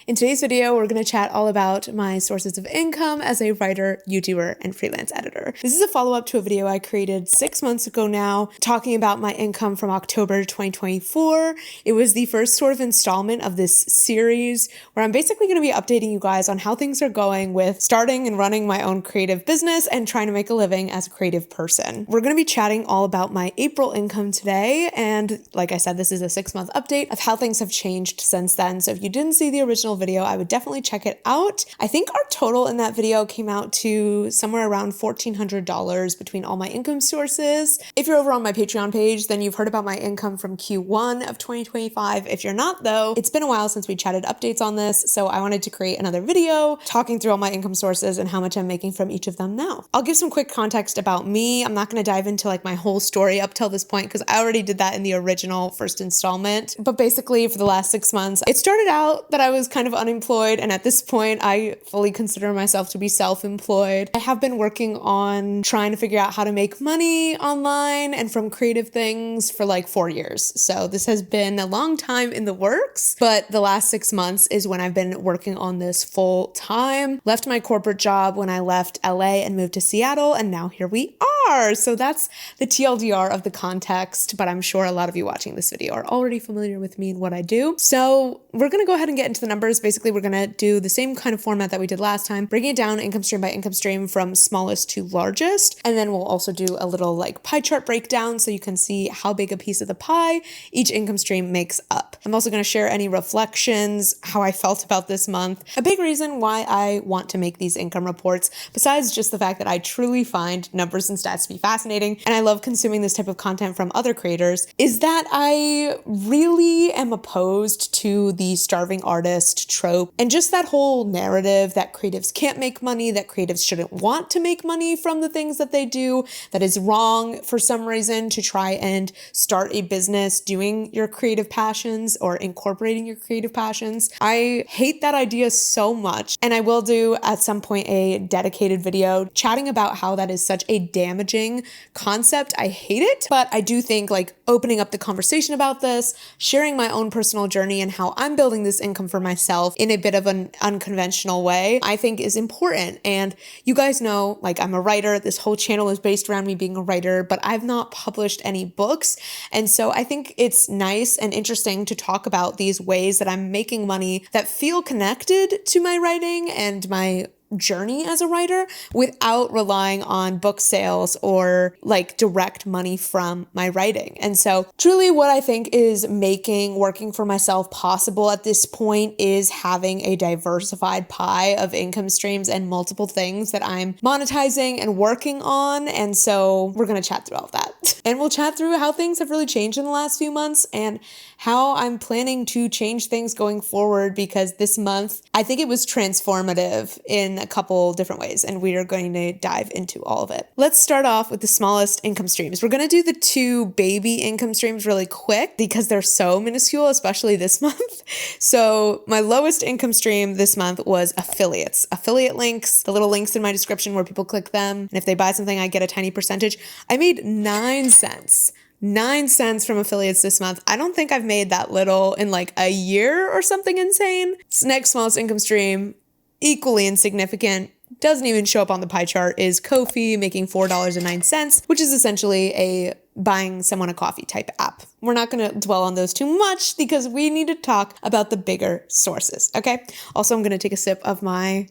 In today's video, we're going to chat all about my sources of income as a writer, YouTuber, and freelance editor. This is a follow-up to a video I created 6 months ago now, talking about my income from October 2024. It was the first sort of installment of this series where I'm basically going to be updating you guys on how things are going with starting and running my own creative business and trying to make a living as a creative person. We're going to be chatting all about my April income today. And like I said, this is a 6-month update of how things have changed since then. So if you didn't see the original video, I would definitely check it out. I think our total in that video came out to somewhere around $1,400 between all my income sources. If you're over on my Patreon page, then you've heard about my income from Q1 of 2025. If you're not though, it's been a while since we chatted updates on this, so I wanted to create another video talking through all my income sources and how much I'm making from each of them now. I'll give some quick context about me. I'm not going to dive into like my whole story up till this point because I already did that in the original first installment. But basically for the last 6 months, it started out that I was kind of unemployed, and at this point I fully consider myself to be self-employed. I have been working on trying to figure out how to make money online and from creative things for like 4 years. So this has been a long time in the works, but the last 6 months is when I've been working on this full time. Left my corporate job when I left LA and moved to Seattle, and now here we are. So that's the TLDR of the context, but I'm sure a lot of you watching this video are already familiar with me and what I do. So we're going to go ahead and get into the numbers. Basically, we're going to do the same kind of format that we did last time, breaking it down income stream by income stream from smallest to largest. And then we'll also do a little like pie chart breakdown so you can see how big a piece of the pie each income stream makes up. I'm also going to share any reflections, how I felt about this month. A big reason why I want to make these income reports, besides just the fact that I truly find numbers and stats to be fascinating, and I love consuming this type of content from other creators, is that I really am opposed to the starving artist trope and just that whole narrative that creatives can't make money, that creatives shouldn't want to make money from the things that they do, that is wrong for some reason to try and start a business doing your creative passions or incorporating your creative passions. I hate that idea so much, and I will do at some point a dedicated video chatting about how that is such a damaging concept. I hate it, but I do think like opening up the conversation about this, sharing my own personal journey and how I'm building this income for myself in a bit of an unconventional way, I think is important. And you guys know, like, I'm a writer. This whole channel is based around me being a writer, but I've not published any books. And so I think it's nice and interesting to talk about these ways that I'm making money that feel connected to my writing and my journey as a writer without relying on book sales or like direct money from my writing. And so truly what I think is making working for myself possible at this point is having a diversified pie of income streams and multiple things that I'm monetizing and working on. And so we're going to chat through all of that. And we'll chat through how things have really changed in the last few months and how I'm planning to change things going forward, because this month, I think it was transformative in a couple different ways, and we are going to dive into all of it. Let's start off with the smallest income streams. We're going to do the 2 baby income streams really quick because they're so minuscule, especially this month. So my lowest income stream this month was affiliates. Affiliate links, the little links in my description where people click them, and if they buy something, I get a tiny percentage. I made 9 cents. 9 cents from affiliates this month. I don't think I've made that little in like a year or something insane. Next smallest income stream, equally insignificant, doesn't even show up on the pie chart, is Ko-fi, making $4.09, which is essentially a buying someone a coffee type app. We're not going to dwell on those too much because we need to talk about the bigger sources, okay? Also, I'm going to take a sip of my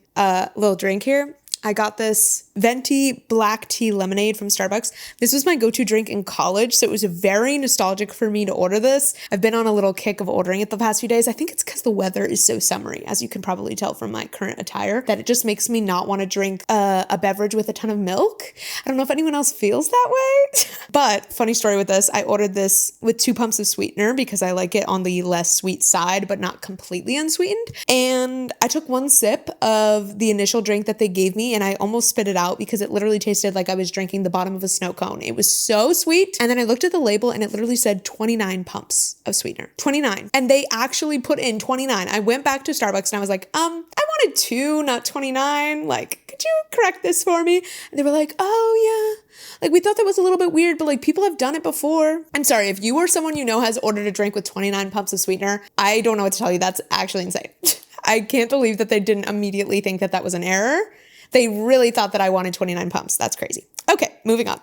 little drink here. I got this venti black tea lemonade from Starbucks. This was my go-to drink in college, so it was very nostalgic for me to order this. I've been on a little kick of ordering it the past few days. I think it's because the weather is so summery, as you can probably tell from my current attire, that it just makes me not want to drink a beverage with a ton of milk. I don't know if anyone else feels that way. But funny story with this, I ordered this with 2 pumps of sweetener because I like it on the less sweet side, but not completely unsweetened. And I took 1 sip of the initial drink that they gave me, and I almost spit it out because it literally tasted like I was drinking the bottom of a snow cone. It was so sweet. And then I looked at the label and it literally said 29 pumps of sweetener. 29. And they actually put in 29. I went back to Starbucks and I was like, I wanted 2, not 29. Like, could you correct this for me? And they were like, oh yeah. Like, we thought that was a little bit weird, but like people have done it before. I'm sorry, if you or someone you know has ordered a drink with 29 pumps of sweetener, I don't know what to tell you. That's actually insane. I can't believe that they didn't immediately think that that was an error. They really thought that I wanted 29 pumps. That's crazy. Okay, moving on.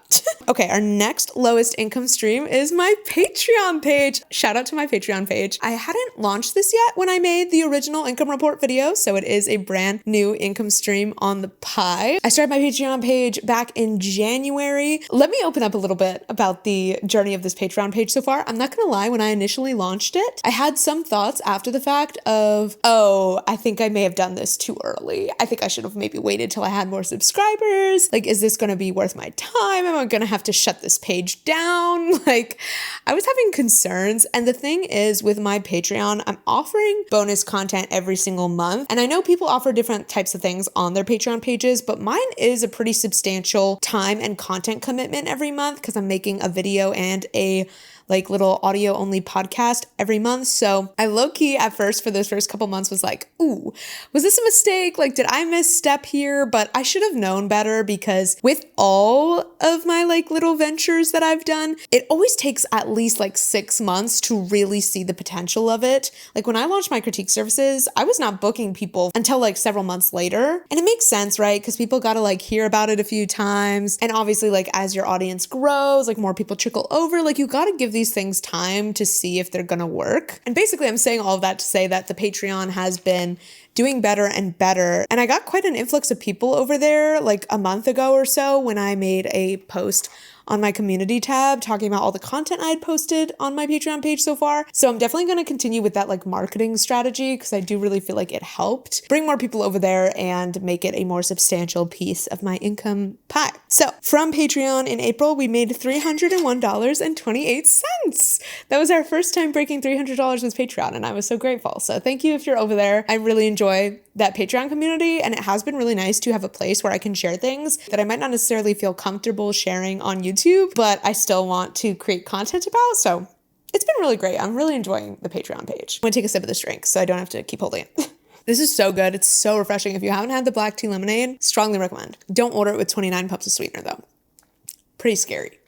Okay, our next lowest income stream is my Patreon page. Shout out to my Patreon page. I hadn't launched this yet when I made the original income report video, so it is a brand new income stream on the pie. I started my Patreon page back in January. Let me open up a little bit about the journey of this Patreon page so far. I'm not gonna lie, when I initially launched it, I had some thoughts after the fact of, oh, I think I may have done this too early. I think I should have maybe waited till I had more subscribers. Like, is this gonna be worth my time? Am I gonna have to shut this page down? Like, I was having concerns. And the thing is, with my Patreon, I'm offering bonus content every single month. And I know people offer different types of things on their Patreon pages, but mine is a pretty substantial time and content commitment every month because I'm making a video and a little audio only podcast every month. So I low-key at first for those first couple months was like, ooh, was this a mistake? Like, did I misstep here? But I should have known better because with all of my little ventures that I've done, it always takes at least 6 months to really see the potential of it. Like when I launched my critique services, I was not booking people until several months later. And it makes sense, right? Because people got to hear about it a few times. And obviously as your audience grows, more people trickle over, you got to give these things time to see if they're gonna work. And basically I'm saying all of that to say that the Patreon has been doing better and better. And I got quite an influx of people over there a month ago or so when I made a post on my community tab talking about all the content I had posted on my Patreon page so far. So I'm definitely going to continue with that marketing strategy because I do really feel like it helped bring more people over there and make it a more substantial piece of my income pie. So from Patreon in April, we made $301.28. That was our first time breaking $300 with Patreon, and I was so grateful. So thank you if you're over there. I really enjoy that Patreon community, and it has been really nice to have a place where I can share things that I might not necessarily feel comfortable sharing on YouTube, but I still want to create content about. So it's been really great. I'm really enjoying the Patreon page. I'm gonna take a sip of this drink so I don't have to keep holding it. This is so good. It's so refreshing. If you haven't had the black tea lemonade, strongly recommend. Don't order it with 29 pumps of sweetener though. Pretty scary.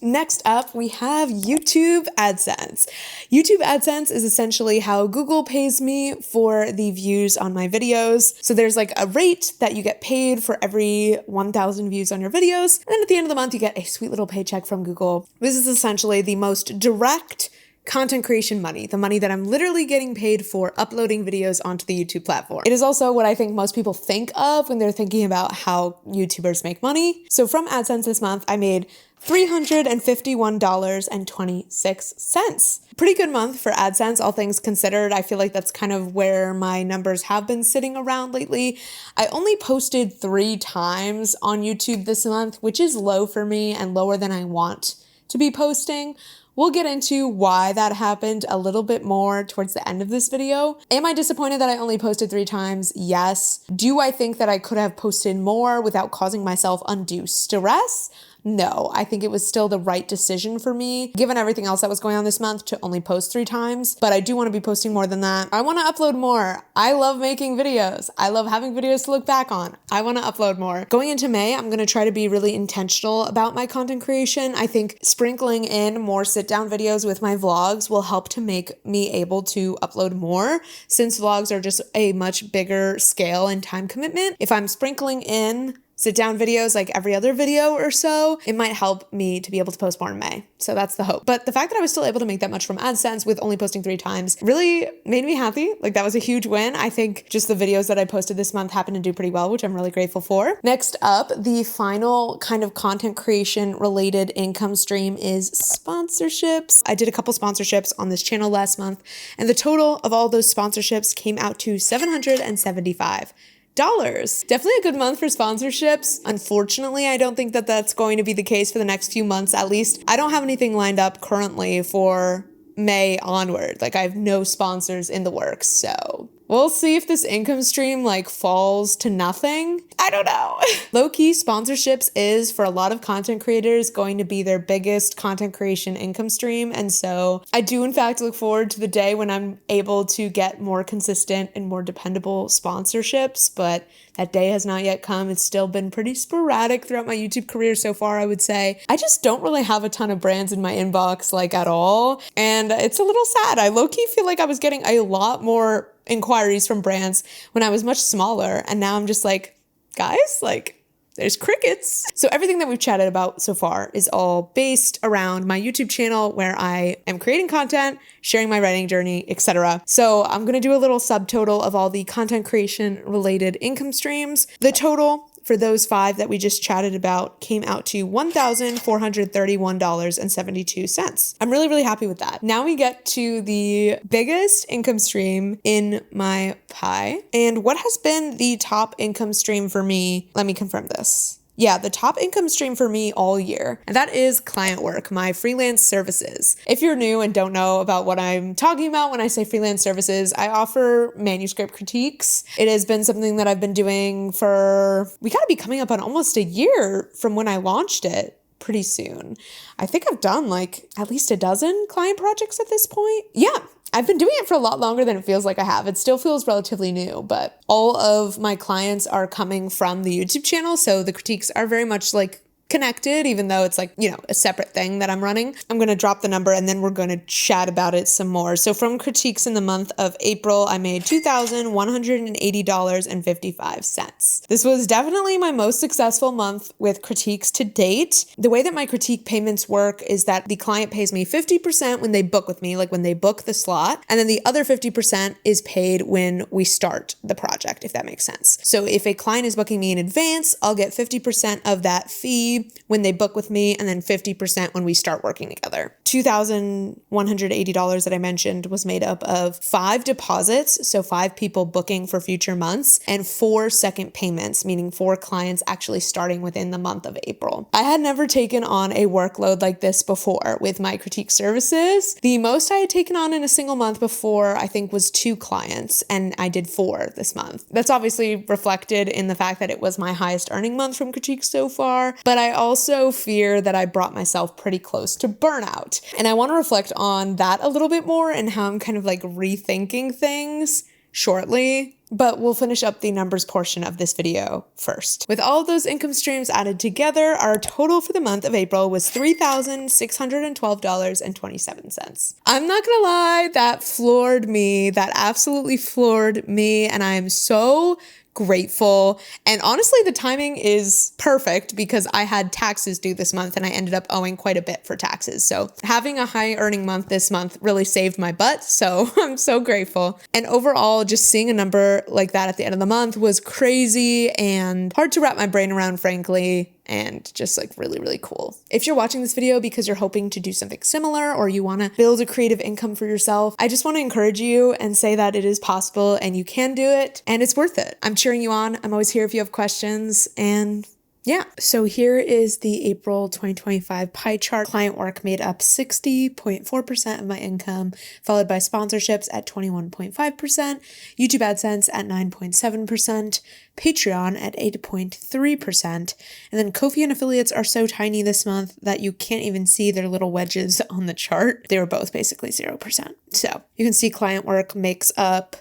Next up, we have YouTube AdSense. YouTube AdSense is essentially how Google pays me for the views on my videos. So there's a rate that you get paid for every 1,000 views on your videos. And then at the end of the month, you get a sweet little paycheck from Google. This is essentially the most direct content creation money, the money that I'm literally getting paid for uploading videos onto the YouTube platform. It is also what I think most people think of when they're thinking about how YouTubers make money. So from AdSense this month, I made $351.26. Pretty good month for AdSense, all things considered. I feel like that's kind of where my numbers have been sitting around lately. I only posted 3 times on YouTube this month, which is low for me and lower than I want to be posting. We'll get into why that happened a little bit more towards the end of this video. Am I disappointed that I only posted 3 times? Yes. Do I think that I could have posted more without causing myself undue stress? No, I think it was still the right decision for me, given everything else that was going on this month, to only post 3 times. But I do want to be posting more than that. I want to upload more. I love making videos. I love having videos to look back on. I want to upload more. Going into May, I'm going to try to be really intentional about my content creation. I think sprinkling in more sit-down videos with my vlogs will help to make me able to upload more, since vlogs are just a much bigger scale and time commitment. If I'm sprinkling in sit-down videos every other video or so, it might help me to be able to post more in May. So that's the hope. But the fact that I was still able to make that much from AdSense with only posting 3 times really made me happy. That was a huge win. I think just the videos that I posted this month happened to do pretty well, which I'm really grateful for. Next up, the final kind of content creation related income stream is sponsorships. I did a couple sponsorships on this channel last month, and the total of all those sponsorships came out to $775. Definitely a good month for sponsorships. Unfortunately, I don't think that that's going to be the case for the next few months, at least. I don't have anything lined up currently for May onward. I have no sponsors in the works, so we'll see if this income stream falls to nothing. I don't know. Low-key, sponsorships is, for a lot of content creators, going to be their biggest content creation income stream. And so I do in fact look forward to the day when I'm able to get more consistent and more dependable sponsorships, but that day has not yet come. It's still been pretty sporadic throughout my YouTube career so far, I would say. I just don't really have a ton of brands in my inbox at all. And it's a little sad. I low-key feel like I was getting a lot more inquiries from brands when I was much smaller. And now I'm just like, guys, like, there's crickets. So everything that we've chatted about so far is all based around my YouTube channel where I am creating content, sharing my writing journey, etc. So I'm going to do a little subtotal of all the content creation related income streams. The total for those 5 that we just chatted about came out to $1,431.72. I'm really, really happy with that. Now we get to the biggest income stream in my pie. And what has been the top income stream for me? Let me confirm this. Yeah, the top income stream for me all year, and that is client work, my freelance services. If you're new and don't know about what I'm talking about when I say freelance services, I offer manuscript critiques. It has been something that I've been doing we gotta be coming up on almost a year from when I launched it pretty soon. I think I've done like at least a dozen client projects at this point. Yeah. I've been doing it for a lot longer than it feels like I have. It still feels relatively new, but all of my clients are coming from the YouTube channel. So the critiques are very much like connected, even though it's like, a separate thing that I'm running. I'm going to drop the number and then we're going to chat about it some more. So from critiques in the month of April, I made $2,180.55. This was definitely my most successful month with critiques to date. The way that my critique payments work is that the client pays me 50% when they book with me, like when they book the slot, and then the other 50% is paid when we start the project, if that makes sense. So if a client is booking me in advance, I'll get 50% of that fee when they book with me, and then 50% when we start working together. $2,180 that I mentioned was made up of 5 deposits, so 5 people booking for future months, and 4 second payments, meaning 4 clients actually starting within the month of April. I had never taken on a workload like this before with my critique services. The most I had taken on in a single month before, I think, was 2 clients, and I did 4 this month. That's obviously reflected in the fact that it was my highest earning month from critiques so far, but I also fear that I brought myself pretty close to burnout. And I want to reflect on that a little bit more and how I'm kind of like rethinking things shortly. But we'll finish up the numbers portion of this video first. With all of those income streams added together, our total for the month of April was $3,612.27. I'm not gonna lie, that floored me. That absolutely floored me. And I'm so grateful. And honestly, the timing is perfect because I had taxes due this month and I ended up owing quite a bit for taxes. So having a high earning month this month really saved my butt. So I'm so grateful. And overall, just seeing a number like that at the end of the month was crazy and hard to wrap my brain around, frankly, and just like really, really cool. If you're watching this video because you're hoping to do something similar or you want to build a creative income for yourself, I just want to encourage you and say that it is possible and you can do it and it's worth it. I'm cheering you on. I'm always here if you have questions, and yeah, so here is the April 2025 pie chart. Client work made up 60.4% of my income, followed by sponsorships at 21.5%, YouTube AdSense at 9.7%, Patreon at 8.3%, and then Ko-fi and affiliates are so tiny this month that you can't even see their little wedges on the chart. They were both basically 0%. So you can see client work makes up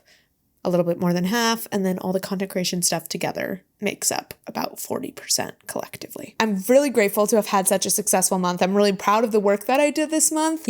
a little bit more than half, and then all the content creation stuff together makes up about 40% collectively. I'm really grateful to have had such a successful month. I'm really proud of the work that I did this month.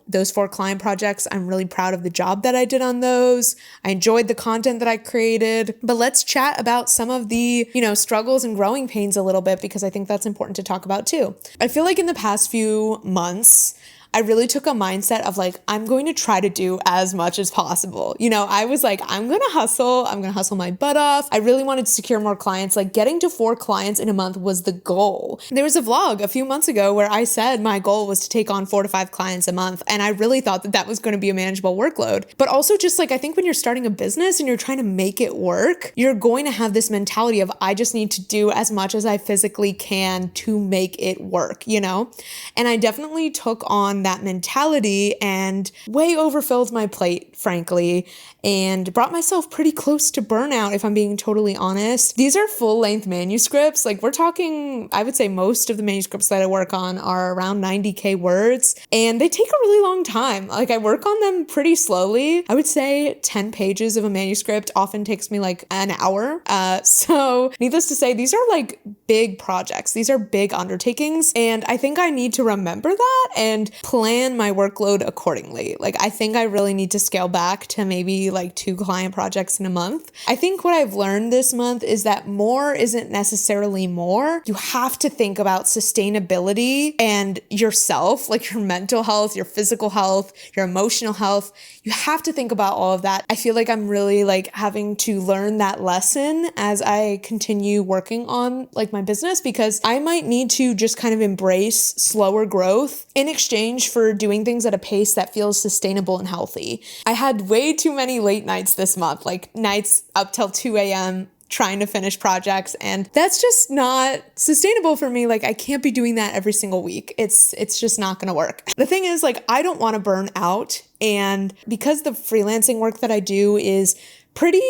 Those 4 client projects, I'm really proud of the job that I did on those. I enjoyed the content that I created. But let's chat about some of the, struggles and growing pains a little bit, because I think that's important to talk about too. I feel like in the past few months, I really took a mindset of like, I'm going to try to do as much as possible. I was like, I'm going to hustle my butt off. I really wanted to secure more clients. Like getting to 4 clients in a month was the goal. There was a vlog a few months ago where I said my goal was to take on 4 to 5 clients a month. And I really thought that that was going to be a manageable workload. But also just like, I think when you're starting a business and you're trying to make it work, you're going to have this mentality of, I just need to do as much as I physically can to make it work, And I definitely took on that mentality and way overfilled my plate, frankly, and brought myself pretty close to burnout, if I'm being totally honest. These are full-length manuscripts. Like we're talking, I would say most of the manuscripts that I work on are around 90K words, and they take a really long time. Like I work on them pretty slowly. I would say 10 pages of a manuscript often takes me like an hour. So needless to say, these are like big projects. These are big undertakings, and I think I need to remember that and plan my workload accordingly. Like, I think I really need to scale back to maybe like 2 client projects in a month. I think what I've learned this month is that more isn't necessarily more. You have to think about sustainability and yourself, like your mental health, your physical health, your emotional health. You have to think about all of that. I feel like I'm really like having to learn that lesson as I continue working on like my business, because I might need to just kind of embrace slower growth in exchange for doing things at a pace that feels sustainable and healthy. I had way too many late nights this month, like nights up till 2 a.m. trying to finish projects, and that's just not sustainable for me. Like, I can't be doing that every single week. It's just not gonna work. The thing is, like, I don't want to burn out, and because the freelancing work that I do is pretty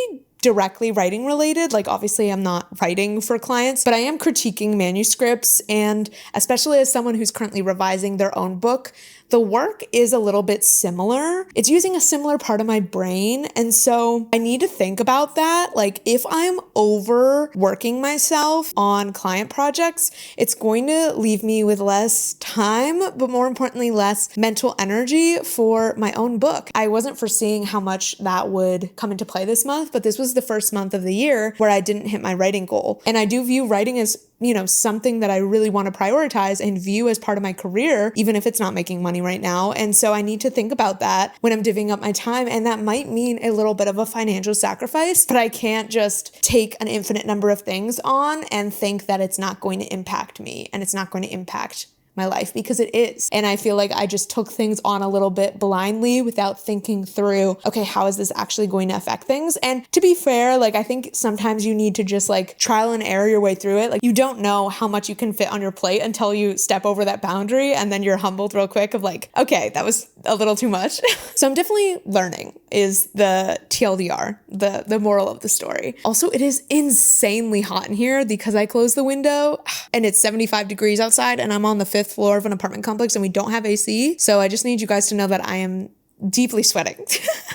directly writing related, like obviously I'm not writing for clients, but I am critiquing manuscripts, and especially as someone who's currently revising their own book, the work is a little bit similar. It's using a similar part of my brain. And so I need to think about that. Like, if I'm overworking myself on client projects, it's going to leave me with less time, but more importantly, less mental energy for my own book. I wasn't foreseeing how much that would come into play this month, but this was the first month of the year where I didn't hit my writing goal. And I do view writing as, you know, something that I really want to prioritize and view as part of my career, even if it's not making money right now. And so I need to think about that when I'm divvying up my time. And that might mean a little bit of a financial sacrifice, but I can't just take an infinite number of things on and think that it's not going to impact me and it's not going to impact my life, because it is. And I feel like I just took things on a little bit blindly without thinking through, okay, how is this actually going to affect things? And to be fair, like, I think sometimes you need to just like trial and error your way through it. Like, you don't know how much you can fit on your plate until you step over that boundary, and then you're humbled real quick of like, okay, that was a little too much. So I'm definitely learning is the TLDR, the moral of the story. Also, it is insanely hot in here because I closed the window and it's 75 degrees outside, and I'm on the 5th floor of an apartment complex and we don't have AC. So I just need you guys to know that I am deeply sweating.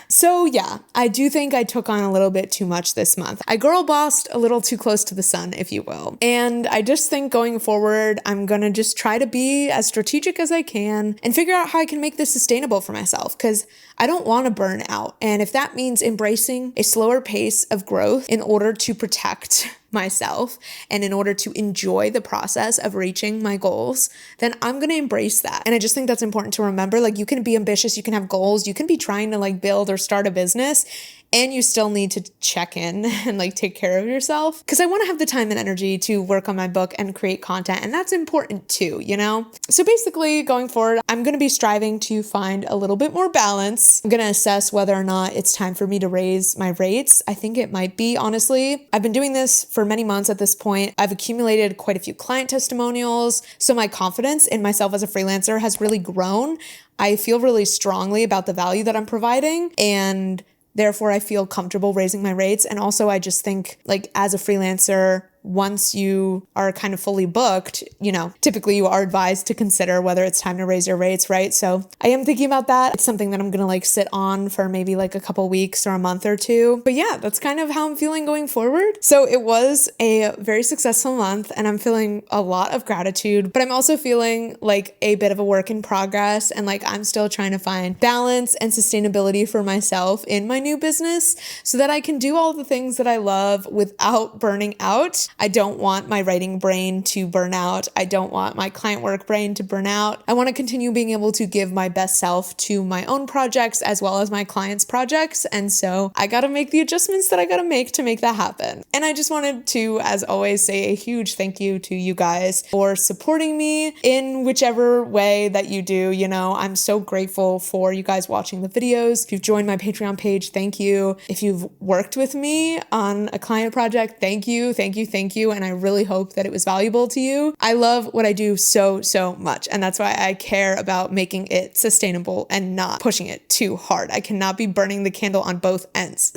So yeah, I do think I took on a little bit too much this month. I girl bossed a little too close to the sun, if you will. And I just think going forward, I'm gonna just try to be as strategic as I can and figure out how I can make this sustainable for myself, because I don't want to burn out. And if that means embracing a slower pace of growth in order to protect myself and in order to enjoy the process of reaching my goals, then I'm going to embrace that. And I just think that's important to remember. Like, you can be ambitious, you can have goals, you can be trying to like build or start a business, and you still need to check in and like take care of yourself, because I want to have the time and energy to work on my book and create content. And that's important too, you know? So basically going forward, I'm going to be striving to find a little bit more balance. I'm going to assess whether or not it's time for me to raise my rates. I think it might be, honestly. I've been doing this for many months at this point. I've accumulated quite a few client testimonials. So my confidence in myself as a freelancer has really grown. I feel really strongly about the value that I'm providing, and therefore I feel comfortable raising my rates. And also I just think, like, as a freelancer, once you are kind of fully booked, you know, typically you are advised to consider whether it's time to raise your rates, right? So I am thinking about that. It's something that I'm going to like sit on for maybe like a couple weeks or a month or two. But yeah, that's kind of how I'm feeling going forward. So it was a very successful month and I'm feeling a lot of gratitude, but I'm also feeling like a bit of a work in progress, and like I'm still trying to find balance and sustainability for myself in my new business so that I can do all the things that I love without burning out. I don't want my writing brain to burn out. I don't want my client work brain to burn out. I want to continue being able to give my best self to my own projects as well as my clients' projects. And so I got to make the adjustments that I got to make that happen. And I just wanted to, as always, say a huge thank you to you guys for supporting me in whichever way that you do. You know, I'm so grateful for you guys watching the videos. If you've joined my Patreon page, thank you. If you've worked with me on a client project, thank you. And I really hope that it was valuable to you. I love what I do so much. And that's why I care about making it sustainable and not pushing it too hard. I cannot be burning the candle on both ends.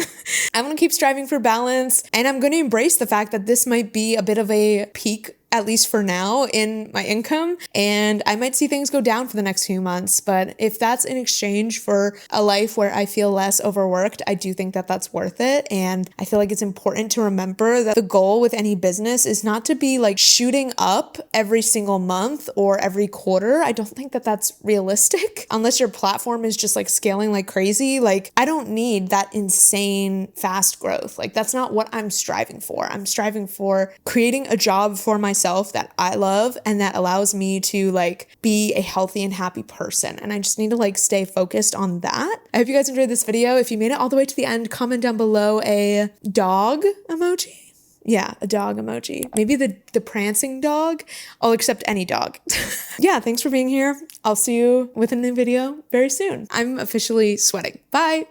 I'm going to keep striving for balance, and I'm going to embrace the fact that this might be a bit of a peak at least for now, in my income. And I might see things go down for the next few months. But if that's in exchange for a life where I feel less overworked, I do think that that's worth it. And I feel like it's important to remember that the goal with any business is not to be like shooting up every single month or every quarter. I don't think that that's realistic unless your platform is just like scaling like crazy. Like, I don't need that insane fast growth. Like, that's not what I'm striving for. I'm striving for creating a job for myself that I love and that allows me to like be a healthy and happy person. And I just need to like stay focused on that. I hope you guys enjoyed this video. If you made it all the way to the end, comment down below a dog emoji. Yeah, a dog emoji. Maybe the prancing dog. I'll accept any dog. Yeah, thanks for being here. I'll see you with a new video very soon. I'm officially sweating. Bye.